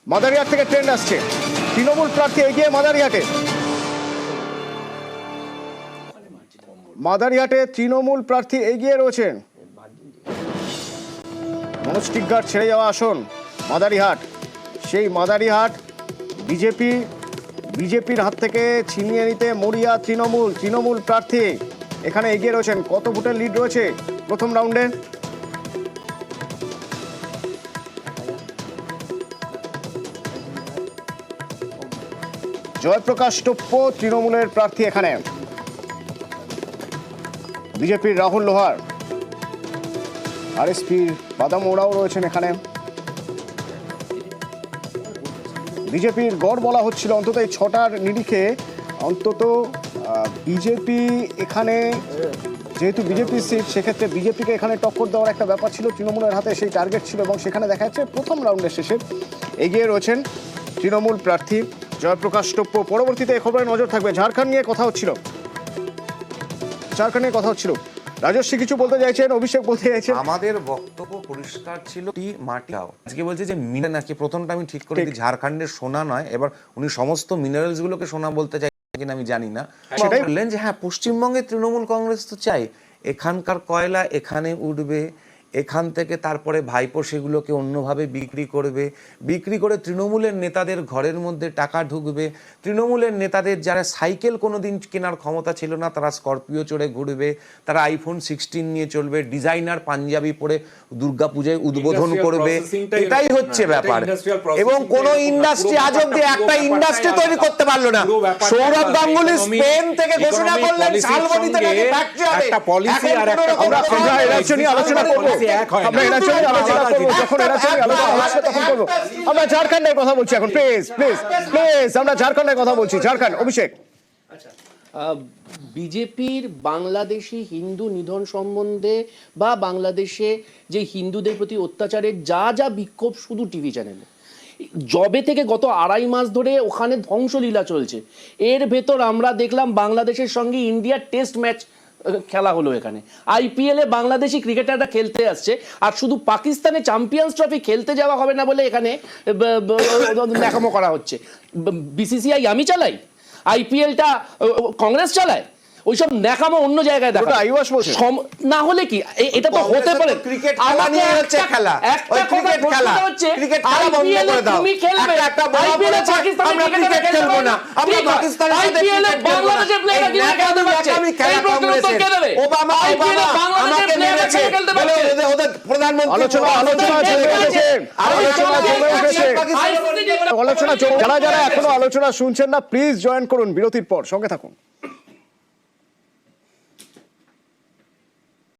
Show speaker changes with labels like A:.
A: মাদারিহাট থেকে ট্রেন্ড আসছে, তৃণমূল প্রার্থী এগিয়ে মাদারিহাটে। মাদারিহাটে তৃণমূল প্রার্থী এগিয়ে রয়েছেন। মনোজ টিগ্গার ছেড়ে যাওয়া আসন মাদারিহাট, সেই মাদারিহাট বিজেপির হাত থেকে ছিনিয়ে নিতে মরিয়া তৃণমূল প্রার্থী এখানে এগিয়ে রয়েছেন। কত ভোটের লিড রয়েছে প্রথম রাউন্ডে? জয়প্রকাশ টোপ্পো তৃণমূলের প্রার্থী এখানে, বিজেপির রাহুল লোহার, আরএসপির বাদাম ওরাও রয়েছেন এখানে। বিজেপির গড় বলা হচ্ছিল অন্তত এই 6টার নিরিখে অন্তত বিজেপি এখানে, যেহেতু বিজেপি সিট, সেক্ষেত্রে বিজেপিকে এখানে টক্কর দেওয়ার একটা ব্যাপার ছিল, তৃণমূলের হাতে সেই টার্গেট ছিল এবং সেখানে দেখা যাচ্ছে প্রথম রাউন্ডের শেষে এগিয়ে রয়েছেন তৃণমূল প্রার্থী জয়প্রকাশ টোপ্পো। পরবর্তীতে এই খবরে নজর থাকবে। ঝাড়খণ্ড নিয়ে কথা হচ্ছিল, রাজস্বী কিছু বলতে চাইছেন, অভিষেক বলতে চাইছেন।
B: আমাদের বক্তব্য পরিষ্কার ছিল, মাটি আজকে বলছে যে মিনারেল নাকি, প্রথমটা আমি ঠিক করে দিই, ঝাড়খণ্ডের সোনা নয়, এবার উনি সমস্ত মিনারেলস গুলোকে সোনা বলতে চাই কিনা আমি জানি না। সেটাই বললেন যে হ্যাঁ, পশ্চিমবঙ্গে তৃণমূল কংগ্রেস তো চাই, এখানকার কয়লা এখানে উঠবে, এখান থেকে তারপরে ভাইপো সেগুলোকে অন্যভাবে বিক্রি করে তৃণমূলের নেতাদের ঘরের মধ্যে টাকা ঢুকবে। তৃণমূলের নেতাদের যারা সাইকেল কোনোদিন কেনার ক্ষমতা ছিল না, তারা স্করপিও চড়ে ঘুরবে, তারা আইফোন 16 নিয়ে চলবে, ডিজাইনার পাঞ্জাবি পরে দুর্গাপূজায় উদ্বোধন করবে। এটাই হচ্ছে ব্যাপার। এবং কোন ইন্ডাস্ট্রি আজ অব্দি একটা ইন্ডাস্ট্রি তৈরি করতে পারলো না। সৌরভ গাঙ্গুলি স্পেন থেকে ঘোষণা করলেন শালবনীতে নাকি ফ্যাক্টরি হবে।
C: একটা পলিসি আর একটা
A: আমরা ইলেকশন নিয়ে আলোচনা করব, আমরা ঝাড়খণ্ডের কথা বলছি এখন। প্লিজ আমরা ঝাড়খণ্ডের কথা বলছি। ঝাড়খণ্ড, অভিষেক।
D: বিজেপির বাংলাদেশি হিন্দু নিধন সম্বন্ধে বা বাংলাদেশে যে হিন্দুদের প্রতি অত্যাচারের যা বিক্ষোভ, শুধু টিভি চ্যানেলে জবে থেকে গত 2.5 মাস ধরে ওখানে ধ্বংসলীলা চলছে। এর ভেতর আমরা দেখলাম বাংলাদেশের সঙ্গে ইন্ডিয়ার টেস্ট ম্যাচ খেলা হলো এখানে। আইপিএলে বাংলাদেশি ক্রিকেটাররা খেলতে আসছে, আর শুধু পাকিস্তানে চ্যাম্পিয়ন্স ট্রফি খেলতে যাওয়া হবে না বলে এখানে ন্যাকামো করা হচ্ছে। বিসিসিআই আমি চালাই, আইপিএলটা কংগ্রেস চালায়, ওইসব ন্যাকামো অন্য জায়গায় দেখা না হলে কি এটা তো হতে পারে।
B: ক্রিকেট খেলা নিয়ে হচ্ছে খেলা, ওই ক্রিকেট খেলা, ক্রিকেট খেলা বন্ধ করে দাও।
D: তুমি খেলবে
B: একটা বড় বড় আমরা ক্রিকেট খেলবো না, আমরা পাকিস্তানের সাথে ক্রিকেট খেলবো না।
D: বাংলাদেশের প্লেয়াররা কি খেলতে পারছে?
B: এই প্রশ্ন কে দেবে? ওবামা আমাকে মেরেছে বলে ওদের প্রধানমন্ত্রী।
A: আলোচনা যারা এখনো আলোচনা শুনছেন না, প্লিজ জয়েন করুন বিরতির পর, সঙ্গে থাকুন।